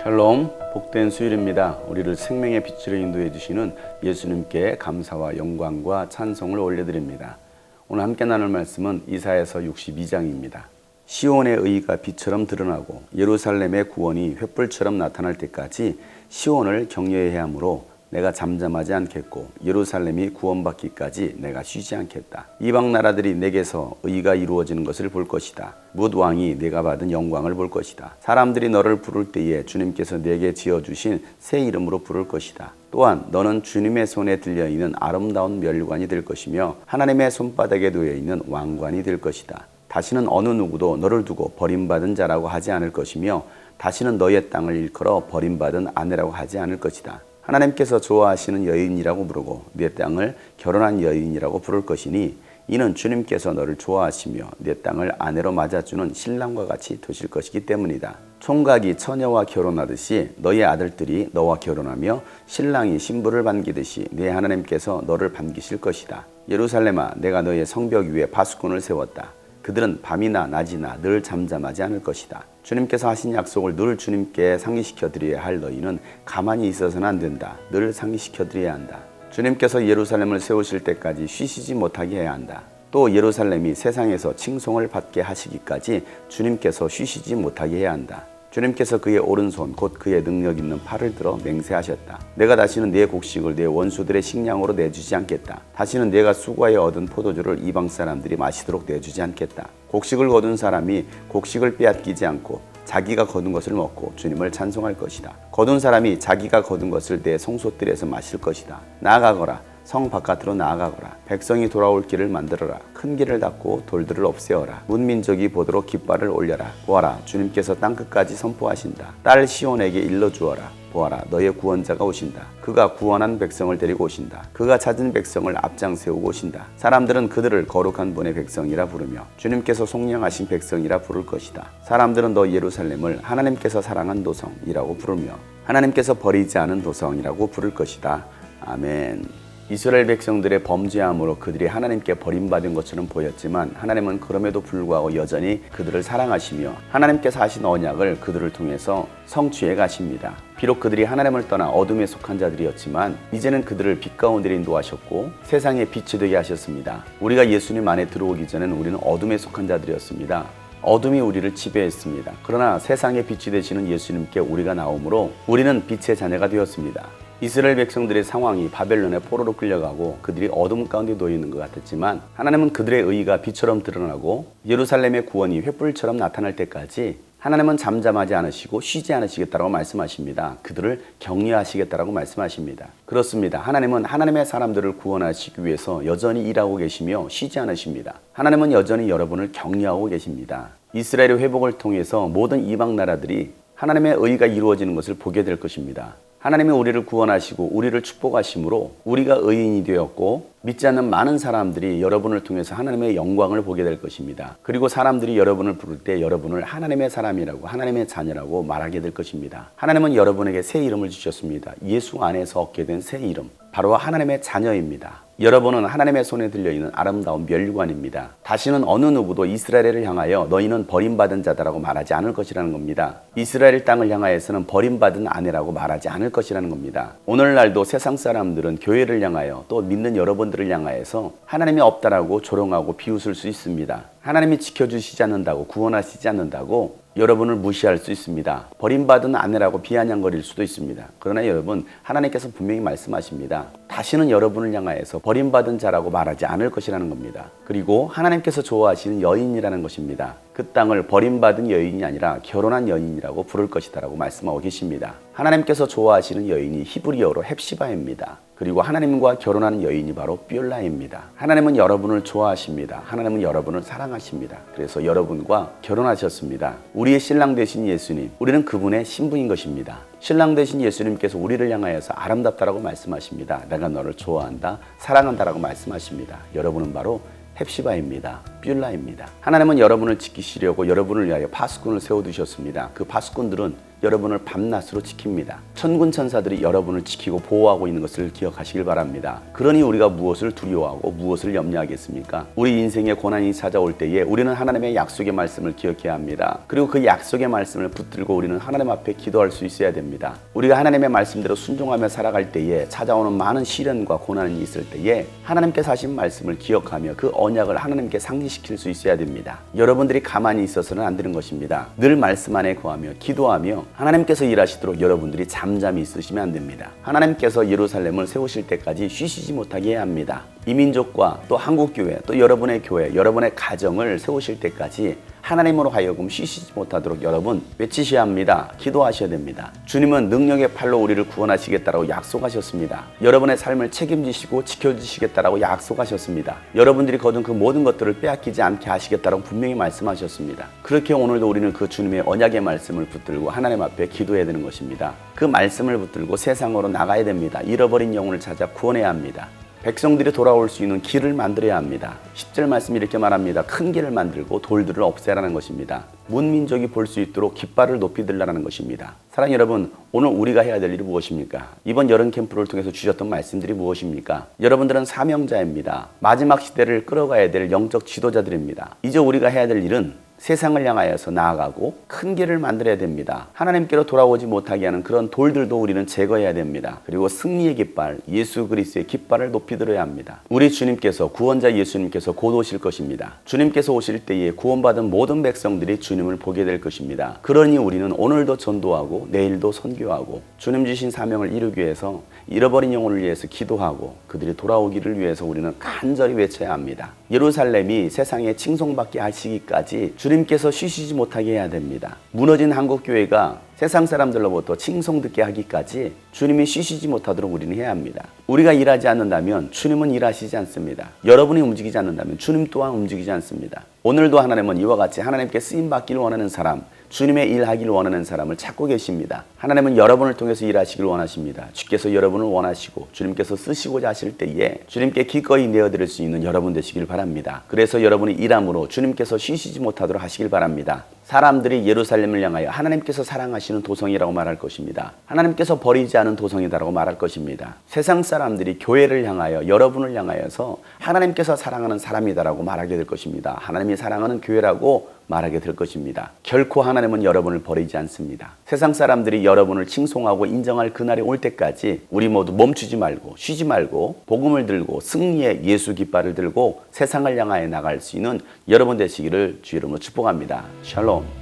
샬롬, 복된 수요일입니다. 우리를 생명의 빛으로 인도해 주시는 예수님께 감사와 영광과 찬송을 올려드립니다. 오늘 함께 나눌 말씀은 이사야서 62장입니다. 시온의 의가 빛처럼 드러나고 예루살렘의 구원이 횃불처럼 나타날 때까지 시온을 격려해야 하므로 내가 잠잠하지 않겠고 예루살렘이 구원받기까지 내가 쉬지 않겠다. 이방 나라들이 내게서 의가 이루어지는 것을 볼 것이다. 뭇 왕이 내가 받은 영광을 볼 것이다. 사람들이 너를 부를 때에 주님께서 내게 지어주신 새 이름으로 부를 것이다. 또한 너는 주님의 손에 들려있는 아름다운 멸관이 될 것이며 하나님의 손바닥에 놓여있는 왕관이 될 것이다. 다시는 어느 누구도 너를 두고 버림받은 자라고 하지 않을 것이며 다시는 너의 땅을 일컬어 버림받은 아내라고 하지 않을 것이다. 하나님께서 좋아하시는 여인이라고 부르고 내 땅을 결혼한 여인이라고 부를 것이니 이는 주님께서 너를 좋아하시며 내 땅을 아내로 맞아주는 신랑과 같이 두실 것이기 때문이다. 총각이 처녀와 결혼하듯이 너의 아들들이 너와 결혼하며 신랑이 신부를 반기듯이 내 하나님께서 너를 반기실 것이다. 예루살렘아, 내가 너의 성벽 위에 파수꾼을 세웠다. 그들은 밤이나 낮이나 늘 잠잠하지 않을 것이다. 주님께서 하신 약속을 늘 주님께 상기시켜 드려야 할 너희는 가만히 있어서는 안 된다. 늘 상기시켜 드려야 한다. 주님께서 예루살렘을 세우실 때까지 쉬시지 못하게 해야 한다. 또 예루살렘이 세상에서 칭송을 받게 하시기까지 주님께서 쉬시지 못하게 해야 한다. 주님께서 그의 오른손 곧 그의 능력 있는 팔을 들어 맹세하셨다. 내가 다시는 내 곡식을 내 원수들의 식량으로 내주지 않겠다. 다시는 내가 수고하여 얻은 포도주를 이방 사람들이 마시도록 내주지 않겠다. 곡식을 거둔 사람이 곡식을 빼앗기지 않고 자기가 거둔 것을 먹고 주님을 찬송할 것이다. 거둔 사람이 자기가 거둔 것을 내 성소뜰에서 마실 것이다. 나아가거라. 성 바깥으로 나아가거라. 백성이 돌아올 길을 만들어라. 큰 길을 닫고 돌들을 없애어라. 문민족이 보도록 깃발을 올려라. 보아라, 주님께서 땅끝까지 선포하신다. 딸 시온에게 일러주어라. 보아라, 너의 구원자가 오신다. 그가 구원한 백성을 데리고 오신다. 그가 찾은 백성을 앞장 세우고 오신다. 사람들은 그들을 거룩한 분의 백성이라 부르며 주님께서 속량하신 백성이라 부를 것이다. 사람들은 너 예루살렘을 하나님께서 사랑한 도성이라고 부르며 하나님께서 버리지 않은 도성이라고 부를 것이다. 아멘. 이스라엘 백성들의 범죄함으로 그들이 하나님께 버림받은 것처럼 보였지만 하나님은 그럼에도 불구하고 여전히 그들을 사랑하시며 하나님께서 하신 언약을 그들을 통해서 성취해 가십니다. 비록 그들이 하나님을 떠나 어둠에 속한 자들이었지만 이제는 그들을 빛 가운데 인도하셨고 세상의 빛이 되게 하셨습니다. 우리가 예수님 안에 들어오기 전에는 우리는 어둠에 속한 자들이었습니다. 어둠이 우리를 지배했습니다. 그러나 세상의 빛이 되시는 예수님께 우리가 나오므로 우리는 빛의 자녀가 되었습니다. 이스라엘 백성들의 상황이 바벨론의 포로로 끌려가고 그들이 어둠 가운데 놓여 있는 것 같았지만 하나님은 그들의 의가 빛처럼 드러나고 예루살렘의 구원이 횃불처럼 나타날 때까지 하나님은 잠잠하지 않으시고 쉬지 않으시겠다라고 말씀하십니다. 그들을 격려하시겠다라고 말씀하십니다. 그렇습니다. 하나님은 하나님의 사람들을 구원하시기 위해서 여전히 일하고 계시며 쉬지 않으십니다. 하나님은 여전히 여러분을 격려하고 계십니다. 이스라엘의 회복을 통해서 모든 이방 나라들이 하나님의 의가 이루어지는 것을 보게 될 것입니다. 하나님이 우리를 구원하시고 우리를 축복하심으로 우리가 의인이 되었고 믿지 않는 많은 사람들이 여러분을 통해서 하나님의 영광을 보게 될 것입니다. 그리고 사람들이 여러분을 부를 때 여러분을 하나님의 사람이라고 하나님의 자녀라고 말하게 될 것입니다. 하나님은 여러분에게 새 이름을 주셨습니다. 예수 안에서 얻게 된 새 이름, 바로 하나님의 자녀입니다. 여러분은 하나님의 손에 들려있는 아름다운 멸관입니다. 다시는 어느 누구도 이스라엘을 향하여 너희는 버림받은 자다라고 말하지 않을 것이라는 겁니다. 이스라엘 땅을 향하여서는 버림받은 아내라고 말하지 않을 것이라는 겁니다. 오늘날도 세상 사람들은 교회를 향하여 또 믿는 여러분들을 향하여서 하나님이 없다라고 조롱하고 비웃을 수 있습니다. 하나님이 지켜주시지 않는다고, 구원하시지 않는다고 여러분을 무시할 수 있습니다. 버림받은 아내라고 비아냥거릴 수도 있습니다. 그러나 여러분, 하나님께서 분명히 말씀하십니다. 다시는 여러분을 향하여서 버림받은 자라고 말하지 않을 것이라는 겁니다. 그리고 하나님께서 좋아하시는 여인이라는 것입니다. 그 땅을 버림받은 여인이 아니라 결혼한 여인이라고 부를 것이다라고 말씀하고 계십니다. 하나님께서 좋아하시는 여인이 히브리어로 헵시바입니다. 그리고 하나님과 결혼하는 여인이 바로 뷰라입니다. 하나님은 여러분을 좋아하십니다. 하나님은 여러분을 사랑하십니다. 그래서 여러분과 결혼하셨습니다. 우리의 신랑 되신 예수님, 우리는 그분의 신부인 것입니다. 신랑 되신 예수님께서 우리를 향하여서 아름답다라고 말씀하십니다. 내가 너를 좋아한다, 사랑한다라고 말씀하십니다. 여러분은 바로 헵시바입니다. 뷰라입니다. 하나님은 여러분을 지키시려고 여러분을 위하여 파수꾼을 세워두셨습니다. 그 파수꾼들은 여러분을 밤낮으로 지킵니다. 천군 천사들이 여러분을 지키고 보호하고 있는 것을 기억하시길 바랍니다. 그러니 우리가 무엇을 두려워하고 무엇을 염려하겠습니까? 우리 인생에 고난이 찾아올 때에 우리는 하나님의 약속의 말씀을 기억해야 합니다. 그리고 그 약속의 말씀을 붙들고 우리는 하나님 앞에 기도할 수 있어야 됩니다. 우리가 하나님의 말씀대로 순종하며 살아갈 때에 찾아오는 많은 시련과 고난이 있을 때에 하나님께서 하신 말씀을 기억하며 그 언약을 하나님께 상기시킬 수 있어야 됩니다. 여러분들이 가만히 있어서는 안 되는 것입니다. 늘 말씀 안에 거하며 기도하며 하나님께서 일하시도록 여러분들이 잠잠히 있으시면 안 됩니다. 하나님께서 예루살렘을 세우실 때까지 쉬시지 못하게 해야 합니다. 이 민족과 또 한국교회 또 여러분의 교회 여러분의 가정을 세우실 때까지 하나님으로 하여금 쉬시지 못하도록 여러분 외치셔야 합니다. 기도하셔야 됩니다. 주님은 능력의 팔로 우리를 구원하시겠다라고 약속하셨습니다. 여러분의 삶을 책임지시고 지켜주시겠다라고 약속하셨습니다. 여러분들이 거둔 그 모든 것들을 빼앗기지 않게 하시겠다라고 분명히 말씀하셨습니다. 그렇게 오늘도 우리는 그 주님의 언약의 말씀을 붙들고 하나님 앞에 기도해야 되는 것입니다. 그 말씀을 붙들고 세상으로 나가야 됩니다. 잃어버린 영혼을 찾아 구원해야 합니다. 백성들이 돌아올 수 있는 길을 만들어야 합니다. 10절 말씀이 이렇게 말합니다. 큰 길을 만들고 돌들을 없애라는 것입니다. 문민족이 볼 수 있도록 깃발을 높이 들라는 것입니다. 사랑하는 여러분, 오늘 우리가 해야 될 일이 무엇입니까? 이번 여름 캠프를 통해서 주셨던 말씀들이 무엇입니까? 여러분들은 사명자입니다. 마지막 시대를 끌어가야 될 영적 지도자들입니다. 이제 우리가 해야 될 일은 세상을 향하여서 나아가고 큰 길을 만들어야 됩니다. 하나님께로 돌아오지 못하게 하는 그런 돌들도 우리는 제거해야 됩니다. 그리고 승리의 깃발, 예수 그리스도의 깃발을 높이 들어야 합니다. 우리 주님께서, 구원자 예수님께서 곧 오실 것입니다. 주님께서 오실 때에 구원받은 모든 백성들이 주님을 보게 될 것입니다. 그러니 우리는 오늘도 전도하고 내일도 선교하고 주님 주신 사명을 이루기 위해서 잃어버린 영혼을 위해서 기도하고 그들이 돌아오기를 위해서 우리는 간절히 외쳐야 합니다. 예루살렘이 세상에 칭송받게 하시기까지 주님께서 쉬시지 못하게 해야 됩니다. 무너진 한국교회가 세상 사람들로부터 칭송 듣게 하기까지 주님이 쉬시지 못하도록 우리는 해야 합니다. 우리가 일하지 않는다면 주님은 일하시지 않습니다. 여러분이 움직이지 않는다면 주님 또한 움직이지 않습니다. 오늘도 하나님은 이와 같이 하나님께 쓰임받기를 원하는 사람, 주님의 일하기를 원하는 사람을 찾고 계십니다. 하나님은 여러분을 통해서 일하시길 원하십니다. 주께서 여러분을 원하시고 주님께서 쓰시고자 하실 때에 주님께 기꺼이 내어드릴 수 있는 여러분 되시길 바랍니다. 그래서 여러분이 일함으로 주님께서 쉬시지 못하도록 하시길 바랍니다. 사람들이 예루살렘을 향하여 하나님께서 사랑하시는 도성이라고 말할 것입니다. 하나님께서 버리지 않은 도성이다라고 말할 것입니다. 세상 사람들이 교회를 향하여 여러분을 향하여서 하나님께서 사랑하는 사람이다라고 말하게 될 것입니다. 하나님이 사랑하는 교회라고 말하게 될 것입니다. 결코 하나님은 여러분을 버리지 않습니다. 세상 사람들이 여러분을 칭송하고 인정할 그날이 올 때까지 우리 모두 멈추지 말고 쉬지 말고 복음을 들고 승리의 예수 깃발을 들고 세상을 향하여 나갈 수 있는 여러분 되시기를 주 이름으로 축복합니다. 샬롬.